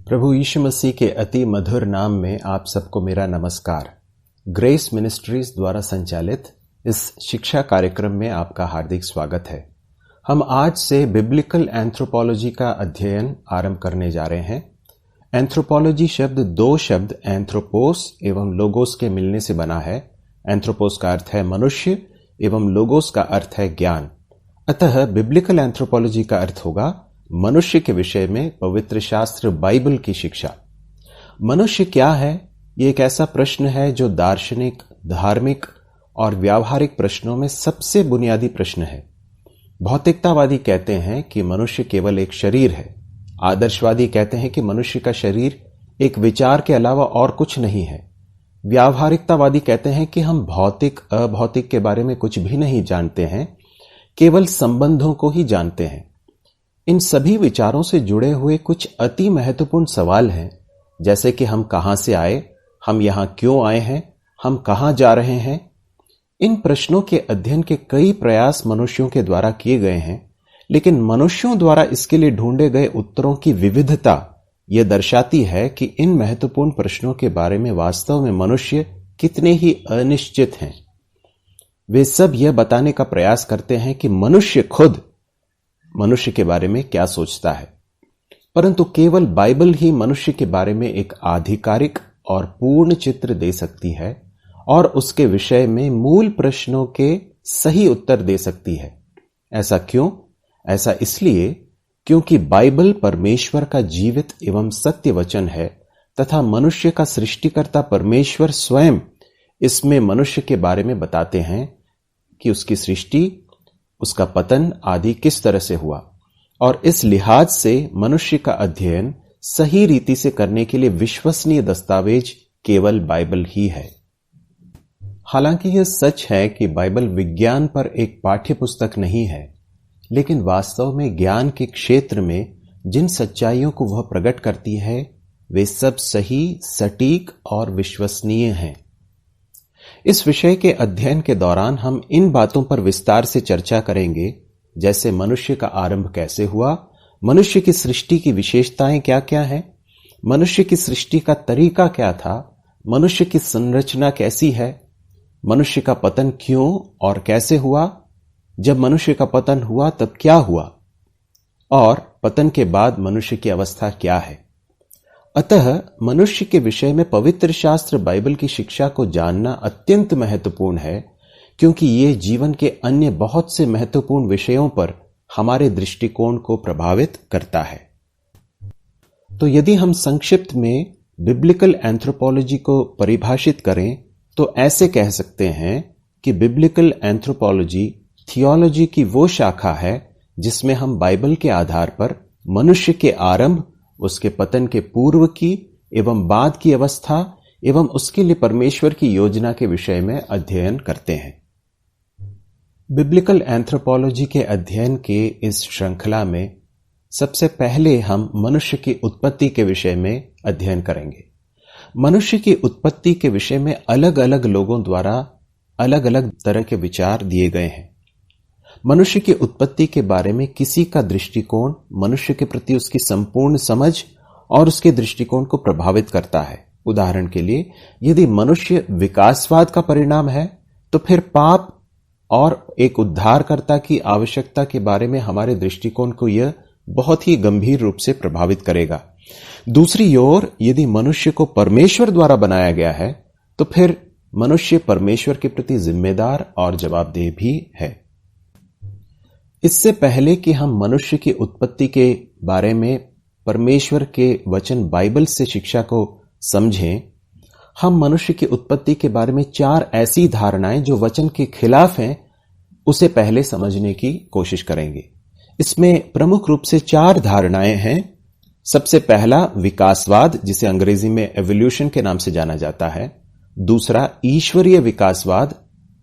प्रभु यीशु मसीह के अति मधुर नाम में आप सबको मेरा नमस्कार। ग्रेस मिनिस्ट्रीज द्वारा संचालित इस शिक्षा कार्यक्रम में आपका हार्दिक स्वागत है। हम आज से बिब्लिकल एंथ्रोपोलॉजी का अध्ययन आरंभ करने जा रहे हैं। एंथ्रोपोलॉजी शब्द दो शब्द एंथ्रोपोस एवं लोगोस के मिलने से बना है। एंथ्रोपोस का अर्थ है मनुष्य एवं लोगोस का अर्थ है ज्ञान। अतः बिब्लिकल एंथ्रोपोलॉजी का अर्थ होगा मनुष्य के विषय में पवित्र शास्त्र बाइबल की शिक्षा। मनुष्य क्या है? यह एक ऐसा प्रश्न है जो दार्शनिक, धार्मिक और व्यावहारिक प्रश्नों में सबसे बुनियादी प्रश्न है। भौतिकतावादी कहते हैं कि मनुष्य केवल एक शरीर है। आदर्शवादी कहते हैं कि मनुष्य का शरीर एक विचार के अलावा और कुछ नहीं है। व्यावहारिकतावादी कहते हैं कि हम भौतिक, अभौतिक के बारे में कुछ भी नहीं जानते हैं, केवल संबंधों को ही जानते हैं। इन सभी विचारों से जुड़े हुए कुछ अति महत्वपूर्ण सवाल हैं, जैसे कि हम कहां से आए, हम यहां क्यों आए हैं, हम कहां जा रहे हैं। इन प्रश्नों के अध्ययन के कई प्रयास मनुष्यों के द्वारा किए गए हैं, लेकिन मनुष्यों द्वारा इसके लिए ढूंढे गए उत्तरों की विविधता यह दर्शाती है कि इन महत्वपूर्ण प्रश्नों के बारे में वास्तव में मनुष्य कितने ही अनिश्चित हैं। वे सब यह बताने का प्रयास करते हैं कि मनुष्य खुद मनुष्य के बारे में क्या सोचता है, परंतु केवल बाइबल ही मनुष्य के बारे में एक आधिकारिक और पूर्ण चित्र दे सकती है और उसके विषय में मूल प्रश्नों के सही उत्तर दे सकती है। ऐसा क्यों? ऐसा इसलिए क्योंकि बाइबल परमेश्वर का जीवित एवं सत्य वचन है तथा मनुष्य का सृष्टिकर्ता परमेश्वर स्वयं इसमें मनुष्य के बारे में बताते हैं कि उसकी सृष्टि, उसका पतन आदि किस तरह से हुआ, और इस लिहाज से मनुष्य का अध्ययन सही रीति से करने के लिए विश्वसनीय दस्तावेज केवल बाइबल ही है। हालांकि यह सच है कि बाइबल विज्ञान पर एक पाठ्य पुस्तक नहीं है, लेकिन वास्तव में ज्ञान के क्षेत्र में जिन सच्चाइयों को वह प्रकट करती है वे सब सही, सटीक और विश्वसनीय हैं। इस विषय के अध्ययन के दौरान हम इन बातों पर विस्तार से चर्चा करेंगे, जैसे मनुष्य का आरंभ कैसे हुआ, मनुष्य की सृष्टि की विशेषताएं क्या क्या हैं, मनुष्य की सृष्टि का तरीका क्या था, मनुष्य की संरचना कैसी है, मनुष्य का पतन क्यों और कैसे हुआ, जब मनुष्य का पतन हुआ तब क्या हुआ, और पतन के बाद मनुष्य की अवस्था क्या है। अतः मनुष्य के विषय में पवित्र शास्त्र बाइबल की शिक्षा को जानना अत्यंत महत्वपूर्ण है, क्योंकि यह जीवन के अन्य बहुत से महत्वपूर्ण विषयों पर हमारे दृष्टिकोण को प्रभावित करता है। तो यदि हम संक्षिप्त में बिब्लिकल एंथ्रोपोलॉजी को परिभाषित करें तो ऐसे कह सकते हैं कि बिब्लिकल एंथ्रोपोलॉजी थियोलॉजी की वो शाखा है जिसमें हम बाइबल के आधार पर मनुष्य के आरंभ, उसके पतन के पूर्व की एवं बाद की अवस्था एवं उसके लिए परमेश्वर की योजना के विषय में अध्ययन करते हैं। बिब्लिकल एंथ्रोपोलॉजी के अध्ययन के इस श्रृंखला में सबसे पहले हम मनुष्य की उत्पत्ति के विषय में अध्ययन करेंगे। मनुष्य की उत्पत्ति के विषय में अलग अलग लोगों द्वारा अलग अलग तरह के विचार दिए गए हैं। मनुष्य की उत्पत्ति के बारे में किसी का दृष्टिकोण मनुष्य के प्रति उसकी संपूर्ण समझ और उसके दृष्टिकोण को प्रभावित करता है। उदाहरण के लिए, यदि मनुष्य विकासवाद का परिणाम है तो फिर पाप और एक उद्धारकर्ता की आवश्यकता के बारे में हमारे दृष्टिकोण को यह बहुत ही गंभीर रूप से प्रभावित करेगा। दूसरी ओर, यदि मनुष्य को परमेश्वर द्वारा बनाया गया है तो फिर मनुष्य परमेश्वर के प्रति जिम्मेदार और जवाबदेह भी है। इससे पहले कि हम मनुष्य की उत्पत्ति के बारे में परमेश्वर के वचन बाइबल से शिक्षा को समझें, हम मनुष्य की उत्पत्ति के बारे में चार ऐसी धारणाएं जो वचन के खिलाफ हैं उसे पहले समझने की कोशिश करेंगे। इसमें प्रमुख रूप से चार धारणाएं हैं। सबसे पहला विकासवाद, जिसे अंग्रेजी में एवोल्यूशन के नाम से जाना जाता है। दूसरा ईश्वरीय विकासवाद,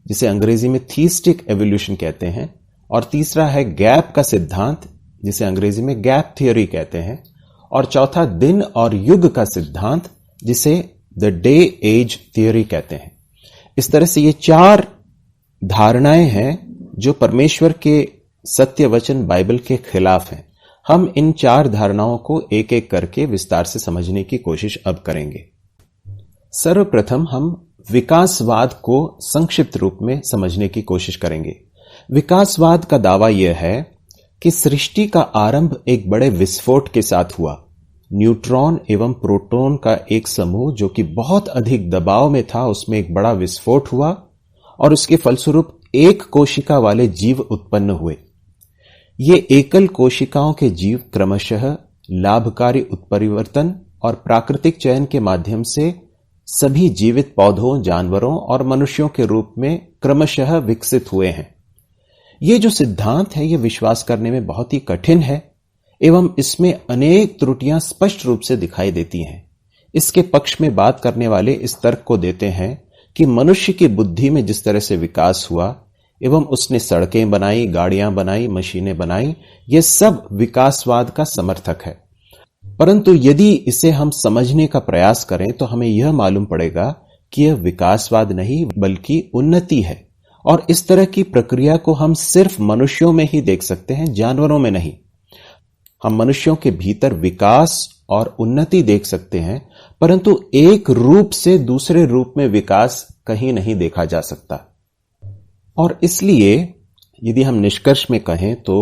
जिसे अंग्रेजी में थीस्टिक एवोल्यूशन कहते हैं। और तीसरा है गैप का सिद्धांत, जिसे अंग्रेजी में गैप थ्योरी कहते हैं। और चौथा दिन और युग का सिद्धांत, जिसे द डे एज थ्योरी कहते हैं। इस तरह से ये चार धारणाएं हैं जो परमेश्वर के सत्य वचन बाइबल के खिलाफ हैं। हम इन 4 धारणाओं को एक एक करके विस्तार से समझने की कोशिश अब करेंगे। सर्वप्रथम हम विकासवाद को संक्षिप्त रूप में समझने की कोशिश करेंगे। विकासवाद का दावा यह है कि सृष्टि का आरंभ एक बड़े विस्फोट के साथ हुआ। न्यूट्रॉन एवं प्रोटॉन का एक समूह जो कि बहुत अधिक दबाव में था, उसमें एक बड़ा विस्फोट हुआ और उसके फलस्वरूप एक कोशिका वाले जीव उत्पन्न हुए। ये एकल कोशिकाओं के जीव क्रमशः लाभकारी उत्परिवर्तन और प्राकृतिक चयन के माध्यम से सभी जीवित पौधों, जानवरों और मनुष्यों के रूप में क्रमशः विकसित हुए हैं। ये जो सिद्धांत है, ये विश्वास करने में बहुत ही कठिन है एवं इसमें अनेक त्रुटियां स्पष्ट रूप से दिखाई देती हैं। इसके पक्ष में बात करने वाले इस तर्क को देते हैं कि मनुष्य की बुद्धि में जिस तरह से विकास हुआ एवं उसने सड़कें बनाई, गाड़ियां बनाई, मशीनें बनाई, ये सब विकासवाद का समर्थक है। परंतु यदि इसे हम समझने का प्रयास करें तो हमें यह मालूम पड़ेगा कि यह विकासवाद नहीं बल्कि उन्नति है, और इस तरह की प्रक्रिया को हम सिर्फ मनुष्यों में ही देख सकते हैं, जानवरों में नहीं। हम मनुष्यों के भीतर विकास और उन्नति देख सकते हैं, परंतु एक रूप से दूसरे रूप में विकास कहीं नहीं देखा जा सकता। और इसलिए यदि हम निष्कर्ष में कहें तो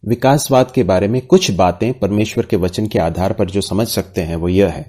विकासवाद के बारे में कुछ बातें परमेश्वर के वचन के आधार पर जो समझ सकते हैं वो यह है।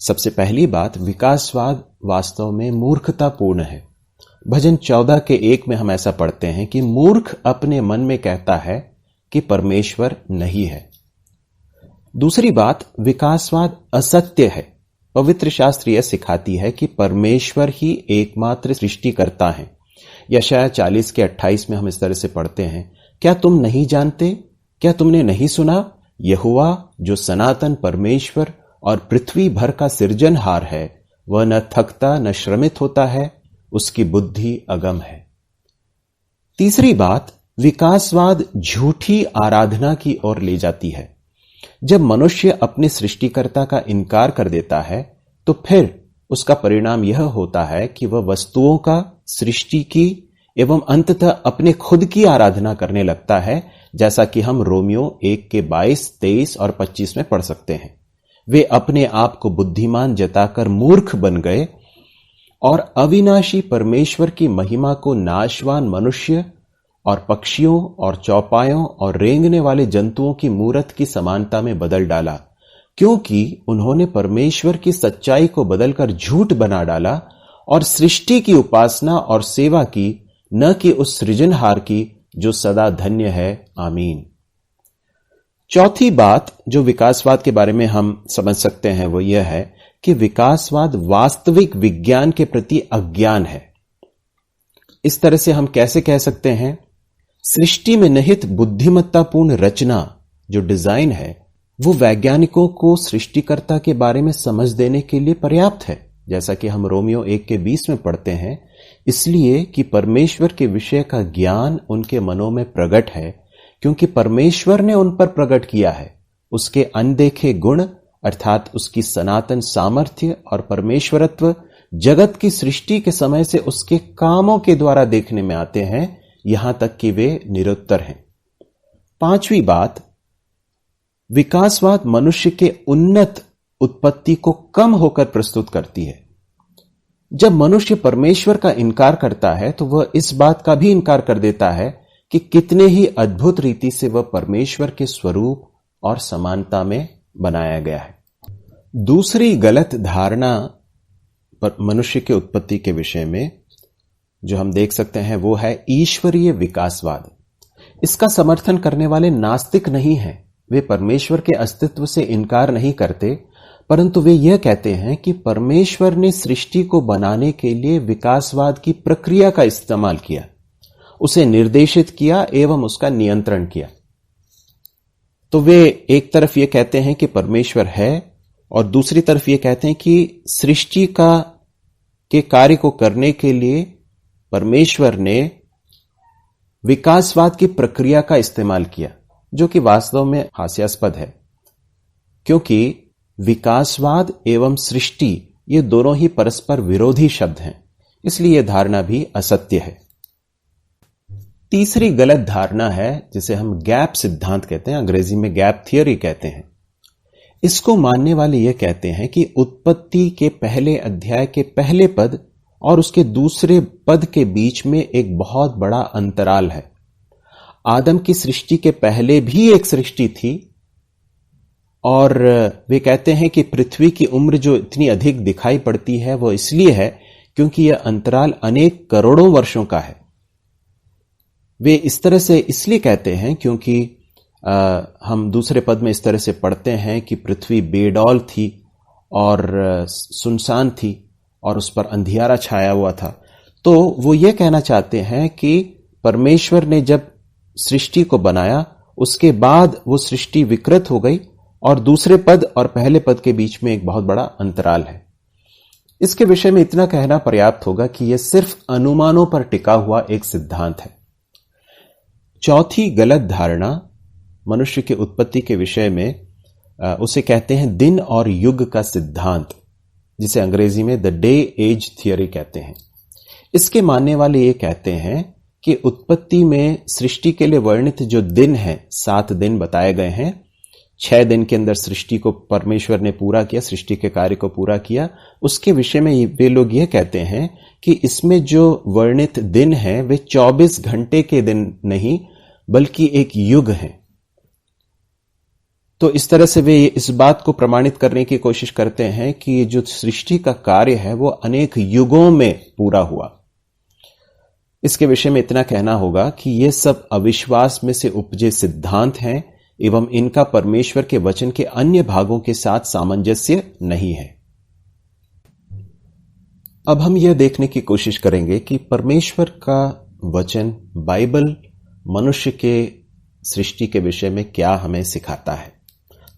सबसे पहली बात, विकासवाद वास्तव में मूर्खतापूर्ण है। भजन 14 के 1 में हम ऐसा पढ़ते हैं कि मूर्ख अपने मन में कहता है कि परमेश्वर नहीं है। दूसरी बात, विकासवाद असत्य है। पवित्र शास्त्र यह सिखाती है कि परमेश्वर ही एकमात्र सृष्टिकर्ता है। यशायाह 40 के 28 में हम इस तरह से पढ़ते हैं, क्या तुम नहीं जानते? क्या तुमने नहीं सुना? यहोवा जो सनातन परमेश्वर और पृथ्वी भर का सृजनहार है, वह न थकता न श्रमित होता है, उसकी बुद्धि अगम है। तीसरी बात, विकासवाद झूठी आराधना की ओर ले जाती है। जब मनुष्य अपने सृष्टिकर्ता का इनकार कर देता है तो फिर उसका परिणाम यह होता है कि वह वस्तुओं का, सृष्टि की एवं अंततः अपने खुद की आराधना करने लगता है, जैसा कि हम रोमियो 1 के 22, 23 और 25 में पढ़ सकते हैं। वे अपने आप को बुद्धिमान जताकर मूर्ख बन गए और अविनाशी परमेश्वर की महिमा को नाशवान मनुष्य और पक्षियों और चौपायों और रेंगने वाले जंतुओं की मूरत की समानता में बदल डाला, क्योंकि उन्होंने परमेश्वर की सच्चाई को बदलकर झूठ बना डाला और सृष्टि की उपासना और सेवा की, न कि उस सृजनहार की जो सदा धन्य है। आमीन। चौथी बात जो विकासवाद के बारे में हम समझ सकते हैं वो यह है कि विकासवाद वास्तविक विज्ञान के प्रति अज्ञान है। इस तरह से हम कैसे कह सकते हैं? सृष्टि में निहित बुद्धिमत्तापूर्ण रचना जो डिजाइन है वो वैज्ञानिकों को सृष्टिकर्ता के बारे में समझ देने के लिए पर्याप्त है, जैसा कि हम रोमियो 1 के 20 में पढ़ते हैं, इसलिए कि परमेश्वर के विषय का ज्ञान उनके मनों में प्रकट है, क्योंकि परमेश्वर ने उन पर प्रकट किया है। उसके अनदेखे गुण अर्थात उसकी सनातन सामर्थ्य और परमेश्वरत्व जगत की सृष्टि के समय से उसके कामों के द्वारा देखने में आते हैं, यहां तक कि वे निरुत्तर हैं। पांचवी बात, विकासवाद मनुष्य के उन्नत उत्पत्ति को कम होकर प्रस्तुत करती है। जब मनुष्य परमेश्वर का इनकार करता है तो वह इस बात का भी इनकार कर देता है कि कितने ही अद्भुत रीति से वह परमेश्वर के स्वरूप और समानता में बनाया गया है। दूसरी गलत धारणा पर मनुष्य के उत्पत्ति के विषय में जो हम देख सकते हैं वो है ईश्वरीय विकासवाद। इसका समर्थन करने वाले नास्तिक नहीं हैं। वे परमेश्वर के अस्तित्व से इनकार नहीं करते, परंतु वे यह कहते हैं कि परमेश्वर ने सृष्टि को बनाने के लिए विकासवाद की प्रक्रिया का इस्तेमाल किया, उसे निर्देशित किया एवं उसका नियंत्रण किया। तो वे एक तरफ यह कहते हैं कि परमेश्वर है और दूसरी तरफ यह कहते हैं कि सृष्टि के कार्य को करने के लिए परमेश्वर ने विकासवाद की प्रक्रिया का इस्तेमाल किया, जो कि वास्तव में हास्यास्पद है, क्योंकि विकासवाद एवं सृष्टि ये दोनों ही परस्पर विरोधी शब्द हैं, इसलिए यह धारणा भी असत्य है। तीसरी गलत धारणा है जिसे हम गैप सिद्धांत कहते हैं, अंग्रेजी में गैप थियरी कहते हैं। इसको मानने वाले यह कहते हैं कि उत्पत्ति के पहले अध्याय के पहले पद और उसके दूसरे पद के बीच में एक बहुत बड़ा अंतराल है। आदम की सृष्टि के पहले भी एक सृष्टि थी और वे कहते हैं कि पृथ्वी की उम्र जो इतनी अधिक दिखाई पड़ती है वो इसलिए है क्योंकि यह अंतराल अनेक करोड़ों वर्षों का है। वे इस तरह से इसलिए कहते हैं क्योंकि हम दूसरे पद में इस तरह से पढ़ते हैं कि पृथ्वी बेडौल थी और सुनसान थी और उस पर अंधियारा छाया हुआ था। तो वो ये कहना चाहते हैं कि परमेश्वर ने जब सृष्टि को बनाया उसके बाद वो सृष्टि विकृत हो गई और दूसरे पद और पहले पद के बीच में एक बहुत बड़ा अंतराल है। इसके विषय में इतना कहना पर्याप्त होगा कि यह सिर्फ अनुमानों पर टिका हुआ एक सिद्धांत है। चौथी गलत धारणा मनुष्य की उत्पत्ति के विषय में उसे कहते हैं दिन और युग का सिद्धांत, जिसे अंग्रेजी में द डे एज थियरी कहते हैं। इसके मानने वाले ये कहते हैं कि उत्पत्ति में सृष्टि के लिए वर्णित जो दिन है, 7 दिन बताए गए हैं, 6 दिन के अंदर सृष्टि को परमेश्वर ने पूरा किया, सृष्टि के कार्य को पूरा किया। उसके विषय में वे लोग ये कहते हैं कि इसमें जो वर्णित दिन है वे 24 घंटे के दिन नहीं बल्कि एक युग है। तो इस तरह से वे इस बात को प्रमाणित करने की कोशिश करते हैं कि जो सृष्टि का कार्य है वो अनेक युगों में पूरा हुआ। इसके विषय में इतना कहना होगा कि ये सब अविश्वास में से उपजे सिद्धांत हैं एवं इनका परमेश्वर के वचन के अन्य भागों के साथ सामंजस्य नहीं है। अब हम यह देखने की कोशिश करेंगे कि परमेश्वर का वचन बाइबल मनुष्य के सृष्टि के विषय में क्या हमें सिखाता है।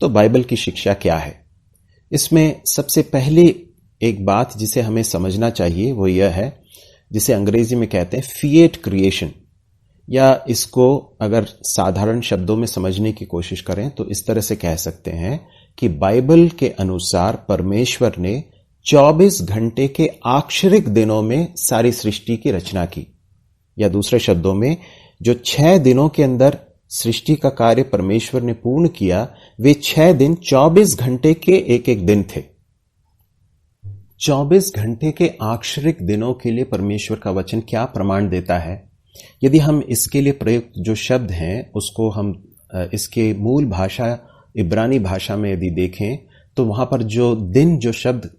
तो बाइबल की शिक्षा क्या है? इसमें सबसे पहले एक बात जिसे हमें समझना चाहिए वो यह है, जिसे अंग्रेजी में कहते हैं फिएट क्रिएशन, या इसको अगर साधारण शब्दों में समझने की कोशिश करें तो इस तरह से कह सकते हैं कि बाइबल के अनुसार परमेश्वर ने 24 घंटे के आक्षरिक दिनों में सारी सृष्टि की रचना की, या दूसरे शब्दों में जो 6 दिनों के अंदर सृष्टि का कार्य परमेश्वर ने पूर्ण किया, वे 6 दिन 24 घंटे के एक एक दिन थे। 24 घंटे के आक्षरिक दिनों के लिए परमेश्वर का वचन क्या प्रमाण देता है? यदि हम इसके लिए प्रयुक्त जो शब्द हैं उसको हम इसके मूल भाषा इब्रानी भाषा में यदि देखें तो वहां पर जो दिन जो शब्द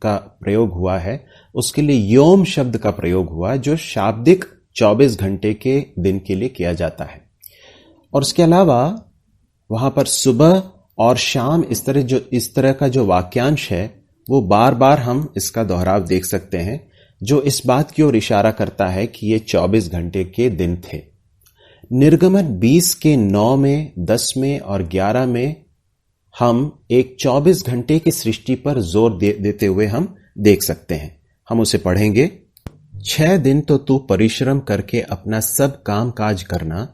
का प्रयोग हुआ है उसके लिए योम शब्द का प्रयोग हुआ है, जो शाब्दिक 24 घंटे के दिन के लिए किया जाता है। और उसके अलावा वहां पर सुबह और शाम इस तरह का जो वाक्यांश है वो बार बार हम इसका दोहराव देख सकते हैं, जो इस बात की ओर इशारा करता है कि ये 24 घंटे के दिन थे। निर्गमन 20 के 9 में, 10 में और 11 में हम एक 24 घंटे की सृष्टि पर जोर देते हुए हम देख सकते हैं। हम उसे पढ़ेंगे। 6 दिन तो तू परिश्रम करके अपना सब काम काज करना,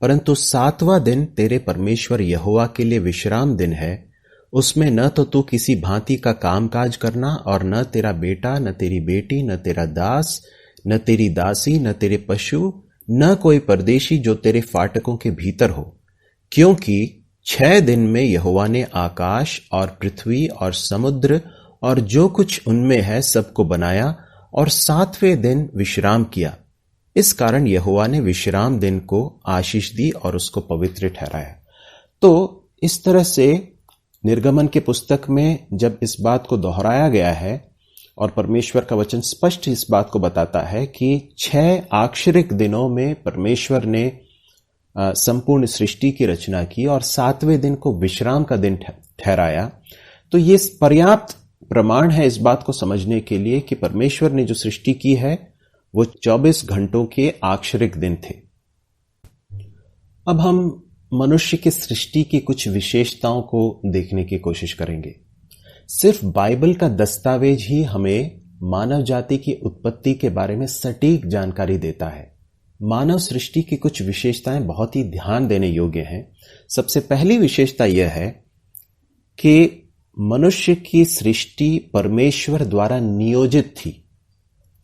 परंतु 7वां दिन तेरे परमेश्वर यहोवा के लिए विश्राम दिन है। उसमें न तो तू किसी भांति का कामकाज करना, और न तेरा बेटा, न तेरी बेटी, न तेरा दास, न तेरी दासी, न तेरे पशु, न कोई परदेशी जो तेरे फाटकों के भीतर हो, क्योंकि 6 दिन में यहोवा ने आकाश और पृथ्वी और समुद्र और जो कुछ उनमें है सबको बनाया और 7वें दिन विश्राम किया। इस कारण यहोवा ने विश्राम दिन को आशीष दी और उसको पवित्र ठहराया। तो इस तरह से निर्गमन के पुस्तक में जब इस बात को दोहराया गया है और परमेश्वर का वचन स्पष्ट इस बात को बताता है कि 6 आक्षरिक दिनों में परमेश्वर ने संपूर्ण सृष्टि की रचना की और 7वें दिन को विश्राम का दिन ठहराया, तो ये पर्याप्त प्रमाण है इस बात को समझने के लिए कि परमेश्वर ने जो सृष्टि की है वो 24 घंटों के आक्षरिक दिन थे। अब हम मनुष्य की सृष्टि की कुछ विशेषताओं को देखने की कोशिश करेंगे। सिर्फ बाइबल का दस्तावेज ही हमें मानव जाति की उत्पत्ति के बारे में सटीक जानकारी देता है। मानव सृष्टि की कुछ विशेषताएं बहुत ही ध्यान देने योग्य हैं। सबसे पहली विशेषता यह है कि मनुष्य की सृष्टि परमेश्वर द्वारा नियोजित थी।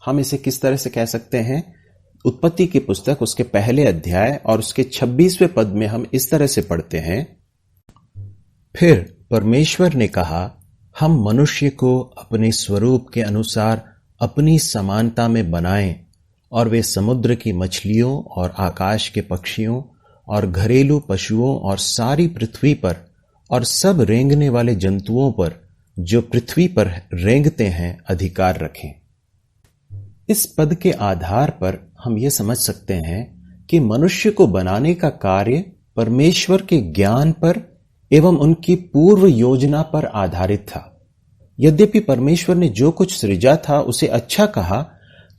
हम इसे किस तरह से कह सकते हैं? उत्पत्ति की पुस्तक उसके पहले अध्याय और उसके 26वें पद में हम इस तरह से पढ़ते हैं, फिर परमेश्वर ने कहा, हम मनुष्य को अपने स्वरूप के अनुसार अपनी समानता में बनाएं और वे समुद्र की मछलियों और आकाश के पक्षियों और घरेलू पशुओं और सारी पृथ्वी पर और सब रेंगने वाले जंतुओं पर जो पृथ्वी पर रेंगते हैं अधिकार रखें। इस पद के आधार पर हम यह समझ सकते हैं कि मनुष्य को बनाने का कार्य परमेश्वर के ज्ञान पर एवं उनकी पूर्व योजना पर आधारित था। यद्यपि परमेश्वर ने जो कुछ सृजा था उसे अच्छा कहा,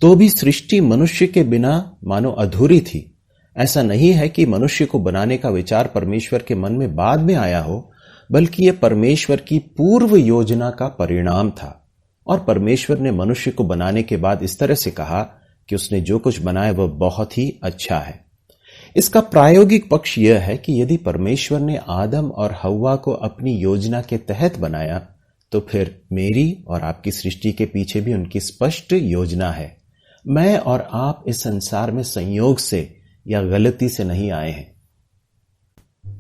तो भी सृष्टि मनुष्य के बिना मानो अधूरी थी। ऐसा नहीं है कि मनुष्य को बनाने का विचार परमेश्वर के मन में बाद में आया हो, बल्कि यह परमेश्वर की पूर्व योजना का परिणाम था। और परमेश्वर ने मनुष्य को बनाने के बाद इस तरह से कहा कि उसने जो कुछ बनाया वह बहुत ही अच्छा है। इसका प्रायोगिक पक्ष यह है कि यदि परमेश्वर ने आदम और हव्वा को अपनी योजना के तहत बनाया, तो फिर मेरी और आपकी सृष्टि के पीछे भी उनकी स्पष्ट योजना है। मैं और आप इस संसार में संयोग से या गलती से नहीं आए हैं।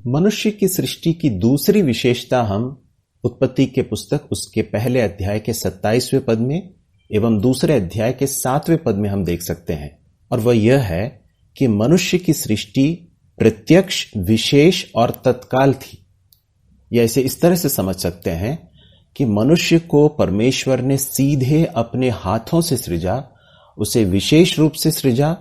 मनुष्य की सृष्टि की दूसरी विशेषता हम उत्पत्ति के पुस्तक उसके पहले अध्याय के 27वें पद में एवं दूसरे अध्याय के 7वें पद में हम देख सकते हैं, और वह यह है कि मनुष्य की सृष्टि प्रत्यक्ष, विशेष और तत्काल थी। या इसे इस तरह से समझ सकते हैं कि मनुष्य को परमेश्वर ने सीधे अपने हाथों से सृजा, उसे विशेष रूप से सृजा,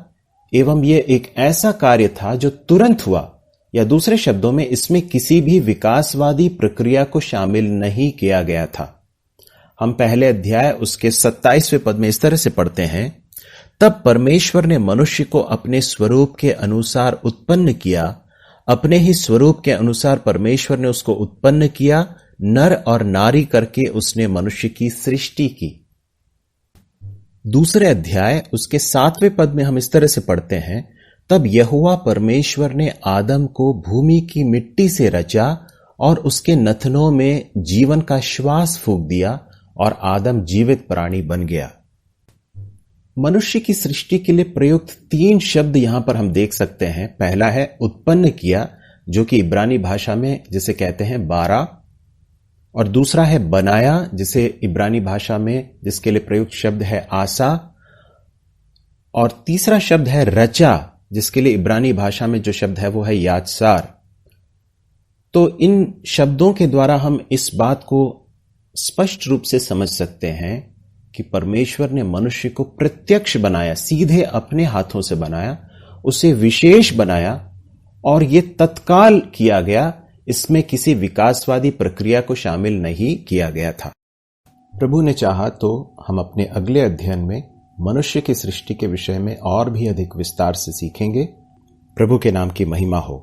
एवं यह एक ऐसा कार्य था जो तुरंत हुआ, या दूसरे शब्दों में इसमें किसी भी विकासवादी प्रक्रिया को शामिल नहीं किया गया था। हम पहले अध्याय उसके 27वें पद में इस तरह से पढ़ते हैं, तब परमेश्वर ने मनुष्य को अपने स्वरूप के अनुसार उत्पन्न किया, अपने ही स्वरूप के अनुसार परमेश्वर ने उसको उत्पन्न किया, नर और नारी करके उसने मनुष्य की सृष्टि की। दूसरे अध्याय उसके 7वें पद में हम इस तरह से पढ़ते हैं, तब यहोवा परमेश्वर ने आदम को भूमि की मिट्टी से रचा और उसके नथनों में जीवन का श्वास फूंक दिया और आदम जीवित प्राणी बन गया। मनुष्य की सृष्टि के लिए प्रयुक्त 3 शब्द यहां पर हम देख सकते हैं। पहला है उत्पन्न किया, जो कि इब्रानी भाषा में जिसे कहते हैं बारा, और दूसरा है बनाया, जिसे इब्रानी भाषा में जिसके लिए प्रयुक्त शब्द है आसा, और तीसरा शब्द है रचा, जिसके लिए इब्रानी भाषा में जो शब्द है वो है यात्सार। तो इन शब्दों के द्वारा हम इस बात को स्पष्ट रूप से समझ सकते हैं कि परमेश्वर ने मनुष्य को प्रत्यक्ष बनाया, सीधे अपने हाथों से बनाया, उसे विशेष बनाया, और यह तत्काल किया गया। इसमें किसी विकासवादी प्रक्रिया को शामिल नहीं किया गया था। प्रभु ने चाहा तो हम अपने अगले अध्ययन में मनुष्य की सृष्टि के विषय में और भी अधिक विस्तार से सीखेंगे। प्रभु के नाम की महिमा हो।